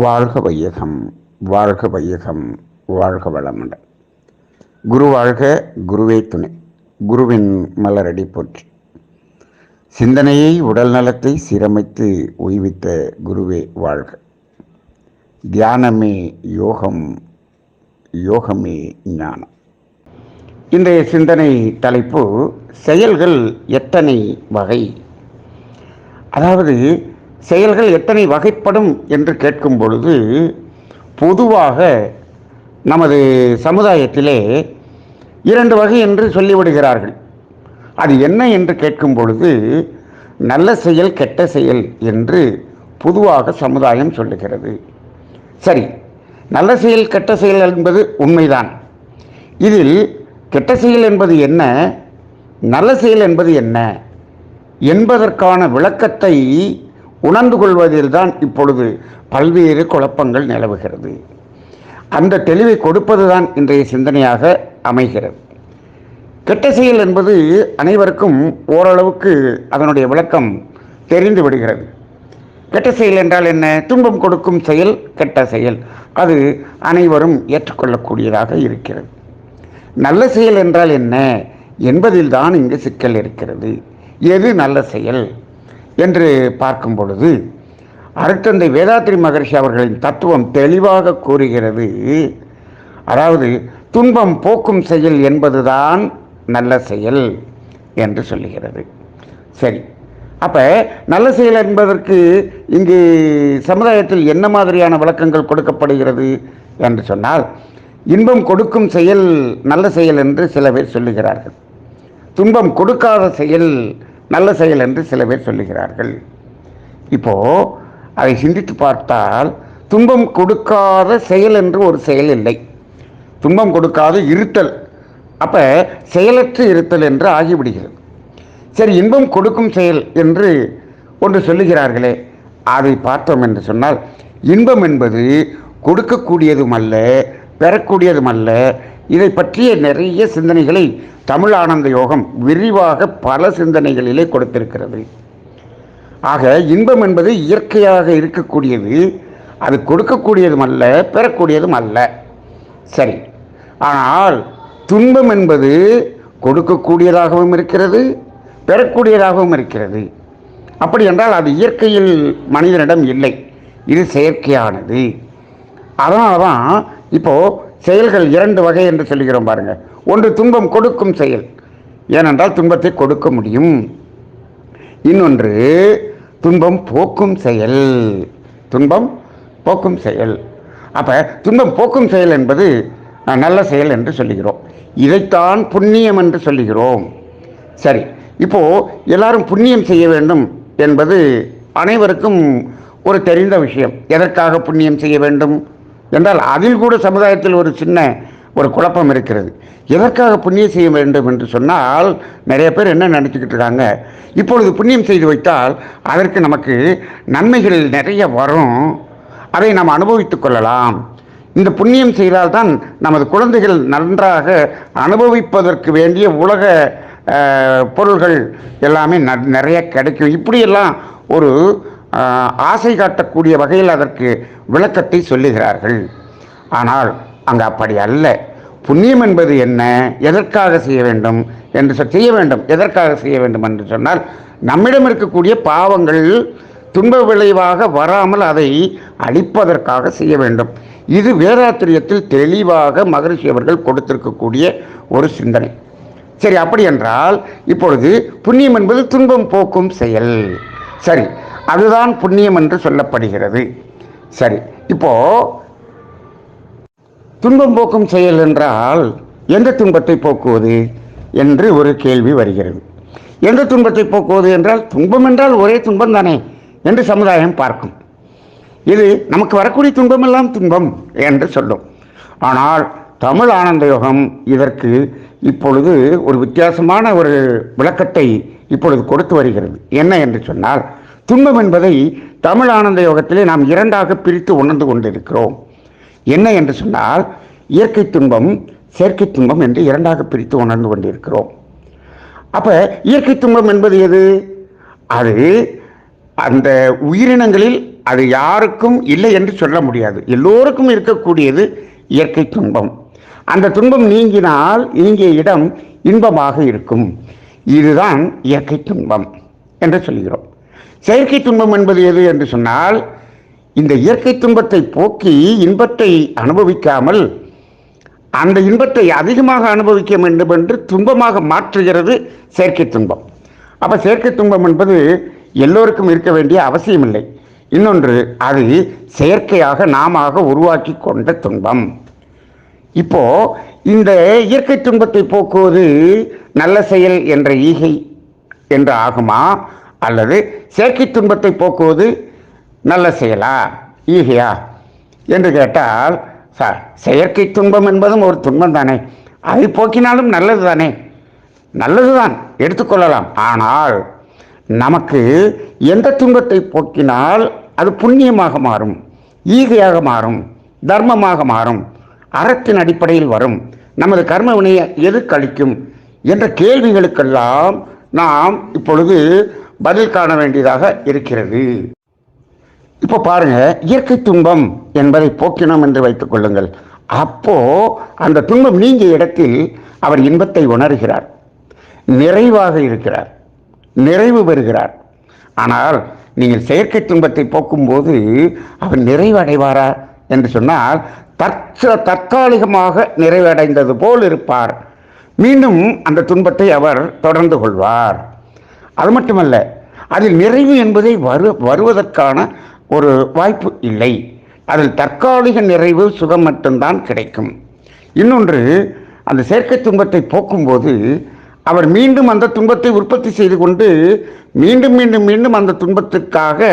வாழ்க வையகம், வாழ்க வையகம், வாழ்க வளமுடன். குரு வாழ்க, குருவே துணை. குருவின் மலரடி போற்றி. சிந்தனையை உடல் நலத்தை சீரமைத்து உய்வித்த குருவே வாழ்க. தியானமே யோகம், யோகமே ஞானம். இன்றைய சிந்தனை தலைப்பு செயல்கள் எத்தனை வகை. அதாவது செயல்கள் எத்தனை வகைப்படும் என்று கேட்கும் பொழுது, பொதுவாக நமது சமுதாயத்திலே 2 வகை என்று சொல்லிவிடுகிறார்கள். அது என்ன என்று கேட்கும் பொழுது, நல்ல செயல் கெட்ட செயல் என்று பொதுவாக சமுதாயம் சொல்லுகிறது. சரி, நல்ல செயல் கெட்ட செயல் என்பது உண்மைதான். இதில் கெட்ட செயல் என்பது என்ன, நல்ல செயல் என்பது என்ன என்பதற்கான விளக்கத்தை உணர்ந்து கொள்வதில்தான் இப்பொழுது பல்வேறு குழப்பங்கள் நிலவுகிறது. அந்த தெளிவை கொடுப்பதுதான் இன்றைய சிந்தனையாக அமைகிறது. கெட்ட செயல் என்பது அனைவருக்கும் ஓரளவுக்கு அதனுடைய விளக்கம் தெரிந்து விடுகிறது. கெட்ட செயல் என்றால் என்ன? துன்பம் கொடுக்கும் செயல் கெட்ட செயல். அது அனைவரும் ஏற்றுக்கொள்ளக்கூடியதாக இருக்கிறது. நல்ல செயல் என்றால் என்ன என்பதில் தான் இங்கு சிக்கல் இருக்கிறது. எது நல்ல செயல் என்று பார்க்கும் பொழுது, அருட்தந்தை வேதாத்ரி மகரிஷி அவர்களின் தத்துவம் தெளிவாக கூறுகிறது. அதாவது துன்பம் போக்கும் செயல் என்பதுதான் நல்ல செயல் என்று சொல்லுகிறது. சரி, அப்போ நல்ல செயல் என்பதற்கு இங்கு சமுதாயத்தில் என்ன மாதிரியான விளக்கங்கள் கொடுக்கப்படுகிறது என்று சொன்னால், இன்பம் கொடுக்கும் செயல் நல்ல செயல் என்று சில பேர் சொல்லுகிறார்கள். துன்பம் கொடுக்காத செயல் நல்ல செயல் என்று சில பேர் சொல்லுகிறார்கள். இப்போது அதை சிந்தித்து பார்த்தால், துன்பம் கொடுக்காத செயல் என்று ஒரு செயல் இல்லை. துன்பம் கொடுக்காத இருத்தல், அப்போ செயலற்று இருத்தல் என்று ஆகிவிடுகிறது. சரி, இன்பம் கொடுக்கும் செயல் என்று ஒன்று சொல்லுகிறார்களே, அதை பார்த்தோம் என்று சொன்னால், இன்பம் என்பது கொடுக்கக்கூடியதும் அல்ல, பெறக்கூடியதும் அல்ல. இதை பற்றிய நிறைய சிந்தனைகளை தமிழ் ஆனந்த யோகம் விரிவாக பல சிந்தனைகளிலே கொடுத்திருக்கிறது. ஆக இன்பம் என்பது இயற்கையாக இருக்கக்கூடியது, அது கொடுக்கக்கூடியதும் அல்ல, பெறக்கூடியதும் அல்ல. சரி, ஆனால் துன்பம் என்பது கொடுக்கக்கூடியதாகவும் இருக்கிறது, பெறக்கூடியதாகவும் இருக்கிறது. அப்படி என்றால் அது இயற்கையில் மனிதனிடம் இல்லை, இது செயற்கையானது. அதனால தான் இப்போது செயல்கள் 2 வகை என்று சொல்லுகிறோம் பாருங்க. ஒன்று துன்பம் கொடுக்கும் செயல், ஏனென்றால் துன்பத்தை கொடுக்க முடியும். இன்னொன்று துன்பம் போக்கும் செயல், துன்பம் போக்கும் செயல். அப்போ துன்பம் போக்கும் செயல் என்பது நல்ல செயல் என்று சொல்லுகிறோம். இதைத்தான் புண்ணியம் என்று சொல்லுகிறோம். சரி, இப்போது எல்லாரும் புண்ணியம் செய்ய வேண்டும் என்பது அனைவருக்கும் ஒரு தெரிந்த விஷயம். எதற்காக புண்ணியம் செய்ய வேண்டும் என்றால் அதில் கூட சமுதாயத்தில் ஒரு சின்ன ஒரு குழப்பம் இருக்கிறது. எதற்காக புண்ணியம் செய்ய வேண்டும் என்று சொன்னால், நிறைய பேர் என்ன நினச்சிக்கிட்டு இருக்காங்க, இப்பொழுது புண்ணியம் செய்து வைத்தால் அதற்கு நமக்கு நன்மைகள் நிறைய வரும், அதை நாம் அனுபவித்து கொள்ளலாம். இந்த புண்ணியம் செய்தால்தான் நமது குழந்தைகள் நன்றாக அனுபவிப்பதற்கு வேண்டிய உலக பொருள்கள் எல்லாமே நிறைய கிடைக்கும். இப்படியெல்லாம் ஒரு ஆசை காட்டக்கூடிய வகையில் அதற்கு விளக்கத்தை சொல்லுகிறார்கள். ஆனால் அங்கே அப்படி அல்ல. புண்ணியம் என்பது என்ன, எதற்காக செய்ய வேண்டும் என்று செய்ய வேண்டும். எதற்காக செய்ய வேண்டும் என்று சொன்னால், நம்மிடம் இருக்கக்கூடிய பாவங்கள் துன்ப விளைவாக வராமல் அதை அழிப்பதற்காக செய்ய வேண்டும். இது வேதாத்திரியத்தில் தெளிவாக மகரிஷி அவர்கள் கொடுத்திருக்கக்கூடிய ஒரு சிந்தனை. சரி, அப்படி என்றால் இப்பொழுது புண்ணியம் என்பது துன்பம் போக்கும் செயல். சரி, அதுதான் புண்ணியம் என்று சொல்லப்படுகிறது. சரி, இப்போ துன்பம் போக்கும் செயல் என்றால் எந்த துன்பத்தை போக்குவது என்று ஒரு கேள்வி வருகிறது. எந்த துன்பத்தை போக்குவது என்றால், துன்பம் என்றால் ஒரே துன்பம் தானே என்று சமுதாயம் பார்க்கும். இது நமக்கு வரக்கூடிய துன்பமெல்லாம் துன்பம் என்று சொல்லும். ஆனால் தமிழ் ஆனந்த யோகம் இதற்கு இப்பொழுது ஒரு வித்தியாசமான ஒரு விளக்கத்தை இப்பொழுது கொடுத்து வருகிறது. என்ன என்று சொன்னால், துன்பம் என்பதை தமிழ் ஆனந்த யோகத்திலே நாம் 2ஆக பிரித்து உணர்ந்து கொண்டிருக்கிறோம். என்ன என்று சொன்னால், இயற்கை துன்பம், செயற்கை துன்பம் என்று 2ஆக பிரித்து உணர்ந்து கொண்டிருக்கிறோம். அப்போ இயற்கை துன்பம் என்பது எது? அது அந்த உயிரினங்களில் அது யாருக்கும் இல்லை என்று சொல்ல முடியாது. எல்லோருக்கும் இருக்கக்கூடியது இயற்கை துன்பம். அந்த துன்பம் நீங்கினால் நீங்கிய இடம் இன்பமாக இருக்கும். இதுதான் இயற்கை துன்பம் என்று சொல்கிறோம். செயற்கை துன்பம் என்பது எது என்று சொன்னால், இந்த இயற்கை துன்பத்தை போக்கி இன்பத்தை அனுபவிக்காமல் அந்த இன்பத்தை அதிகமாக அனுபவிக்க வேண்டும் என்று துன்பமாக மாற்றுகிறது செயற்கை துன்பம். அப்போ செயற்கை துன்பம் என்பது எல்லோருக்கும் இருக்க வேண்டிய அவசியமில்லை. இன்னொன்று, அது செயற்கையாக நாம உருவாக்கி கொண்ட துன்பம். இப்போ இந்த இயற்கை துன்பத்தை போக்குவது நல்ல செயல் என்ற ஈகை என்று ஆகுமா, அல்லது செயற்கை துன்பத்தை போக்குவது நல்ல செயலா ஈகையா என்று கேட்டால், சார், செயற்கை துன்பம் என்பதும் ஒரு துன்பம் தானே, அதை போக்கினாலும் நல்லது தானே, நல்லதுதான் எடுத்துக்கொள்ளலாம். ஆனால் நமக்கு எந்த துன்பத்தை போக்கினால் அது புண்ணியமாக மாறும், ஈகையாக மாறும், தர்மமாக மாறும், அறத்தின் அடிப்படையில் வரும், நமது கர்ம வினையை எது கழிக்கும் என்ற கேள்விகளுக்கெல்லாம் நாம் இப்பொழுது பதில் காண வேண்டியதாக இருக்கிறது. இப்போ பாருங்க, இயற்கை துன்பம் என்பதை போக்கினோம் என்று வைத்துக் கொள்ளுங்கள். அப்போ அந்த துன்பம் நீங்கிய இடத்தில் அவர் இன்பத்தை உணர்கிறார், நிறைவாக இருக்கிறார், நிறைவு பெறுகிறார். ஆனால் நீங்கள் செயற்கை துன்பத்தை போக்கும்போது அவர் நிறைவடைவாரா என்று சொன்னால், தற்காலிகமாக நிறைவடைந்தது போல் இருப்பார். மீண்டும் அந்த துன்பத்தை அவர் தொடர்ந்து கொள்வார். அது மட்டுமல்ல, அதில் நிறைவு என்பதை வருவதற்கான ஒரு வாய்ப்பு இல்லை. அதில் தற்காலிக நிறைவு சுகம் மட்டும்தான் கிடைக்கும். இன்னொன்று, அந்த செயற்கை துன்பத்தை போக்கும்போது அவர் மீண்டும் அந்த துன்பத்தை உற்பத்தி செய்து கொண்டு மீண்டும் மீண்டும் மீண்டும் அந்த துன்பத்திற்காக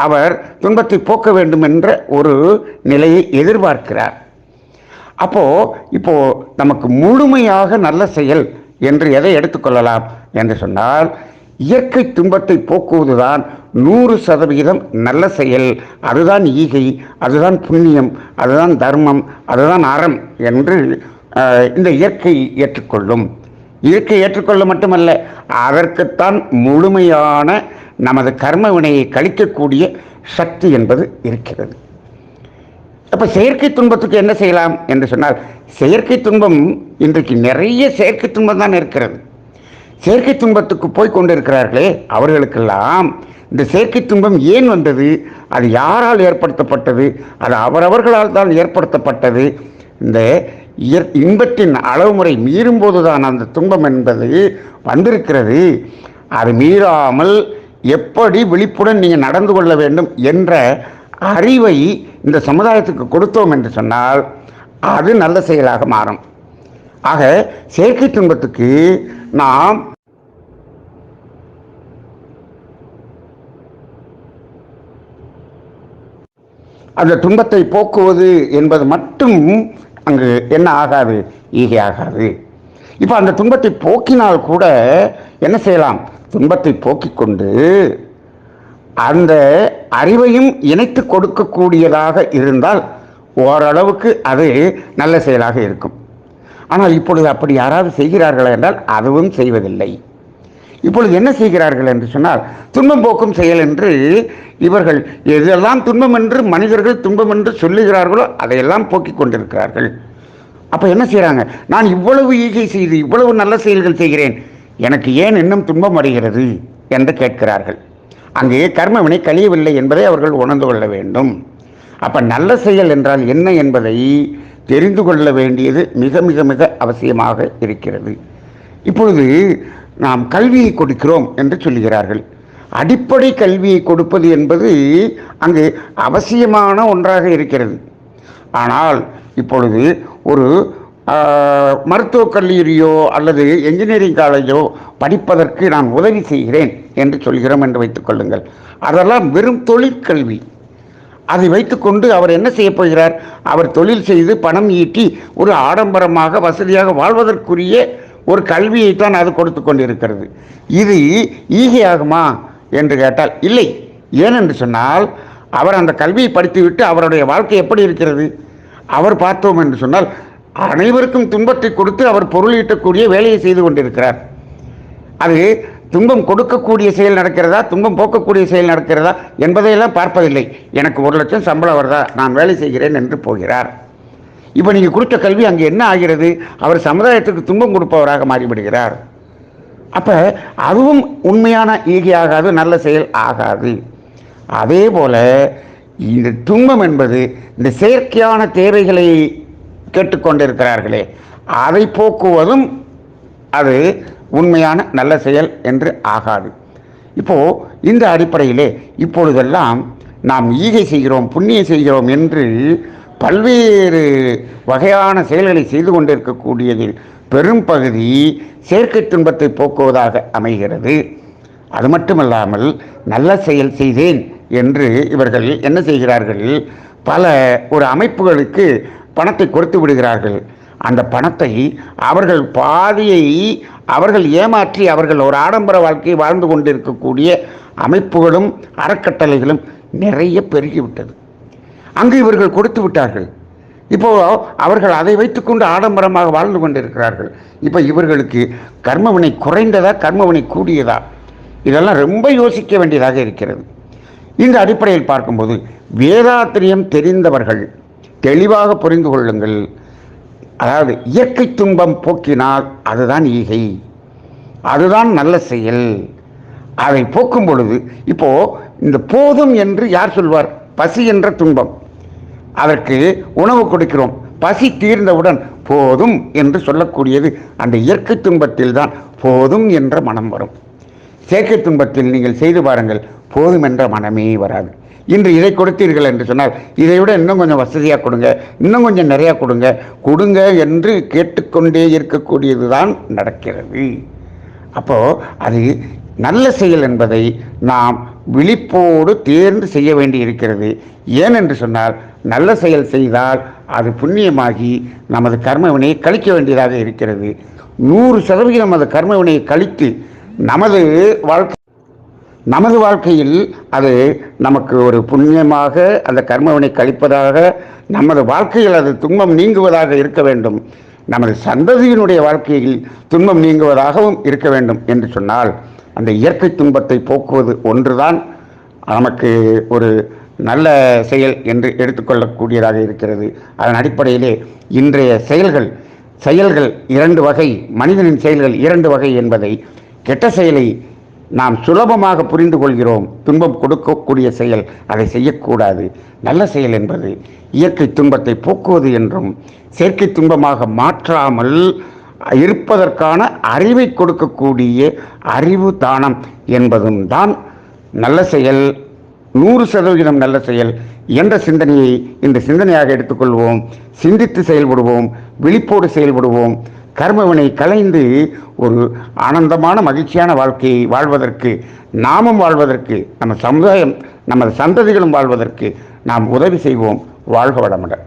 அவர் துன்பத்தை போக்க வேண்டும் என்ற ஒரு நிலையை எதிர்பார்க்கிறார். இப்போ நமக்கு முழுமையாக நல்ல செயல் என்று எதை எடுத்துக்கொள்ளலாம் என்று சொன்னால், இயற்கை துன்பத்தை போக்குவதுதான் 100% நல்ல செயல். அதுதான் ஈகை, அதுதான் புண்ணியம், அதுதான் தர்மம், அதுதான் அறம் என்று இந்த இயற்கை ஏற்றுக்கொள்ளும். இயற்கை ஏற்றுக்கொள்ள மட்டுமல்ல, அதற்குத்தான் முழுமையான நமது கர்ம வினையை கழிக்கக்கூடிய சக்தி என்பது இருக்கிறது. அப்போ செயற்கை துன்பத்துக்கு என்ன செய்யலாம் என்று சொன்னால், செயற்கை துன்பம் இன்றைக்கு நிறைய செயற்கை துன்பம் தான் இருக்கிறது. செயற்கை துன்பத்துக்கு போய் கொண்டிருக்கிறார்களே, அவர்களுக்கெல்லாம் இந்த செயற்கை துன்பம் ஏன் வந்தது, அது யாரால் ஏற்படுத்தப்பட்டது, அது அவரவர்களால் தான் ஏற்படுத்தப்பட்டது. இந்த இன்பத்தின் அளவு முறை மீறும் போதுதான் அந்த துன்பம் என்பது வந்திருக்கிறது. அது மீறாமல் எப்படி விழிப்புடன் நீங்கள் நடந்து கொள்ள வேண்டும் என்ற அறிவை இந்த சமுதாயத்துக்கு கொடுத்தோம் என்று சொன்னால் அது நல்ல செயலாக மாறும். ஆக செயற்கை துன்பத்துக்கு நாம் அந்த துன்பத்தை போக்குவது என்பது மட்டும் அங்கு என்ன ஆகாது, ஈகை ஆகாது. இப்போ அந்த துன்பத்தை போக்கினால் கூட என்ன செய்யலாம், துன்பத்தை போக்கிக் கொண்டு அந்த அறிவையும் இணைத்து கொடுக்கக்கூடியதாக இருந்தால் ஓரளவுக்கு அது நல்ல செயலாக இருக்கும். ஆனால் இப்பொழுது அப்படி யாராவது செய்கிறார்களா என்றால் அதுவும் செய்வதில்லை. இப்பொழுது என்ன செய்கிறார்கள் என்று சொன்னால், துன்பம் போக்கும் செயல் என்று இவர்கள் எதெல்லாம் துன்பம் என்று மனிதர்கள் துன்பம் என்று சொல்லுகிறார்களோ அதையெல்லாம் போக்கிக் கொண்டிருக்கிறார்கள். அப்போ என்ன செய்கிறாங்க, நான் இவ்வளவு ஈகை செய்து இவ்வளவு நல்ல செயல்கள் செய்கிறேன், எனக்கு ஏன் இன்னும் துன்பம் வருகிறது என்று கேட்கிறார்கள். அங்கே கர்மவினை கழியவில்லை என்பதை அவர்கள் உணர்ந்து கொள்ள வேண்டும். அப்போ நல்ல செயல் என்றால் என்ன என்பதை தெரிந்து கொள்ள வேண்டியது மிக மிக மிக அவசியமாக இருக்கிறது. இப்பொழுது நாம் கல்வியை கொடுக்கிறோம் என்று சொல்லுகிறார்கள். அடிப்படை கல்வியை கொடுப்பது என்பது அங்கு அவசியமான ஒன்றாக இருக்கிறது. ஆனால் இப்பொழுது ஒரு மருத்துவக் கல்லூரியோ அல்லது என்ஜினியரிங் காலேஜோ படிப்பதற்கு நான் உதவி செய்கிறேன் என்று சொல்கிறோம் என்று வைத்துக் கொள்ளுங்கள். அதெல்லாம் வெறும் தொழிற்கல்வி. அதை வைத்துக்கொண்டு அவர் என்ன செய்ய போகிறார், அவர் தொழில் செய்து பணம் ஈட்டி ஒரு ஆடம்பரமாக வசதியாக வாழ்வதற்குரிய ஒரு கல்வியைத்தான் அது கொடுத்து கொண்டிருக்கிறது. இது ஈகையாகுமா என்று கேட்டால் இல்லை. ஏனென்று சொன்னால், அவர் அந்த கல்வியை படித்துவிட்டு அவருடைய வாழ்க்கை எப்படி இருக்கிறது, அவர் பார்த்தோம் என்று சொன்னால் அனைவருக்கும் துன்பத்தை கொடுத்து அவர் பொருள் ஈட்டக்கூடிய வேலையை செய்து கொண்டிருக்கிறார். அது துன்பம் கொடுக்கக்கூடிய செயல் நடக்கிறதா, துன்பம் போக்கக்கூடிய செயல் நடக்கிறதா என்பதையெல்லாம் பார்ப்பதில்லை. எனக்கு 1 லட்சம் சம்பளம் வருதா, நான் வேலை செய்கிறேன் என்று போகிறார். இப்போ நீங்கள் கொடுத்த கல்வி அங்கே என்ன ஆகிறது? அவர் சமுதாயத்துக்கு துன்பம் கொடுப்பவராக மாறிவிடுகிறார். அப்போ அதுவும் உண்மையான ஈகை ஆகாது, நல்ல செயல் ஆகாது. அதே போல இந்த துன்பம் என்பது இந்த செயற்கையான தேவைகளை கேட்டுக்கொண்டிருக்கிறார்களே, அதை போக்குவதும் அது உண்மையான நல்ல செயல் என்று ஆகாது. இப்போது இந்த அடிப்படையிலே இப்பொழுதெல்லாம் நாம் ஈகை செய்கிறோம், புண்ணியம் செய்கிறோம் என்று பல்வேறு வகையான செயல்களை செய்து கொண்டிருக்கக்கூடியதில் பெரும் பகுதி செயற்கை துன்பத்தை போக்குவதாக அமைகிறது. அது மட்டுமல்லாமல் நல்ல செயல் செய்தேன் என்று இவர்கள் என்ன செய்கிறார்கள், பல ஒரு அமைப்புகளுக்கு பணத்தை கொடுத்து விடுகிறார்கள். அந்த பணத்தை அவர்கள் பாதியை அவர்கள் ஏமாற்றி அவர்கள் ஒரு ஆடம்பர வாழ்க்கையை வாழ்ந்து கொண்டிருக்கக்கூடிய அமைப்புகளும் அறக்கட்டளைகளும் நிறைய பெருகிவிட்டது. அங்கு இவர்கள் கொடுத்து விட்டார்கள். இப்போ அவர்கள் அதை வைத்துக்கொண்டு ஆடம்பரமாக வாழ்ந்து கொண்டிருக்கிறார்கள். இப்போ இவர்களுக்கு கர்மவினை குறைந்ததா, கர்மவினை கூடியதா, இதெல்லாம் ரொம்ப யோசிக்க வேண்டியதாக இருக்கிறது. இந்த அடிப்படையில் பார்க்கும்போது வேதாத்திரியம் தெரிந்தவர்கள் தெளிவாக புரிந்து கொள்ளுங்கள். அதாவது இயற்கை துன்பம் போக்கினால் அதுதான் ஈகை, அதுதான் நல்ல செயல். அதை போக்கும் பொழுது இப்போ இந்த போதும் என்று யார் சொல்வார்? பசி என்ற துன்பம், அதற்கு உணவு கொடுக்கிறோம், பசி தீர்ந்தவுடன் போதும் என்று சொல்லக்கூடியது அந்த இயற்கை துன்பத்தில் தான் போதும் என்ற மனம் வரும். செயற்கை துன்பத்தில் நீங்கள் செய்து பாருங்கள், போதும் என்ற மனமே வராது. இன்று இதை கொடுத்தீர்கள் என்று சொன்னால் இதை விட இன்னும் கொஞ்சம் வசதியாக கொடுங்க, இன்னும் கொஞ்சம் நிறையா கொடுங்க என்று கேட்டுக்கொண்டே இருக்கக்கூடியது தான் நடக்கிறது. அப்போது அது நல்ல செயல் என்பதை நாம் விழிப்போடு தேர்ந்து செய்ய வேண்டி இருக்கிறது. ஏனென்று சொன்னால் நல்ல செயல் செய்தால் அது புண்ணியமாகி நமது கர்மவினையை கழிக்க வேண்டியதாக இருக்கிறது. 100% அது கர்மவினையை கழித்து நமது வாழ்க்கையில் அது நமக்கு ஒரு புண்ணியமாக அந்த கர்மவினை கழிப்பதாக, நமது வாழ்க்கையில் அது துன்பம் நீங்குவதாக இருக்க வேண்டும், நமது சந்ததியினுடைய வாழ்க்கையில் துன்பம் நீங்குவதாகவும் இருக்க வேண்டும் என்று சொன்னால் அந்த இயற்கை துன்பத்தை போக்குவது ஒன்றுதான் நமக்கு ஒரு நல்ல செயல் என்று எடுத்துக்கொள்ளக்கூடியதாக இருக்கிறது. அதன் அடிப்படையிலே இன்றைய செயல்கள் 2 வகை, மனிதனின் செயல்கள் 2 வகை என்பதை, கெட்ட செயலை நாம் சுலபமாக புரிந்து கொள்கிறோம், துன்பம் கொடுக்கக்கூடிய செயல் அதை செய்யக்கூடாது. நல்ல செயல் என்பது இயற்கை துன்பத்தை போக்குவது என்றும் செயற்கை துன்பமாக மாற்றாமல் இருப்பதற்கான அறிவை கொடுக்கக்கூடிய அறிவு தானம் என்பதும் தான் நல்ல செயல், 100% நல்ல செயல் என்ற சிந்தனையை இந்த சிந்தனையாக எடுத்துக்கொள்வோம். சிந்தித்து செயல்படுவோம், விழிப்போடு செயல்படுவோம். கர்மவினை கலைந்து ஒரு ஆனந்தமான மகிழ்ச்சியான வாழ்க்கையை வாழ்வதற்கு, நாமும் வாழ்வதற்கு, நம்ம சமுதாயம், நமது சந்ததிகளும் வாழ்வதற்கு நாம் உதவி செய்வோம். வாழ்க வளமுடன்.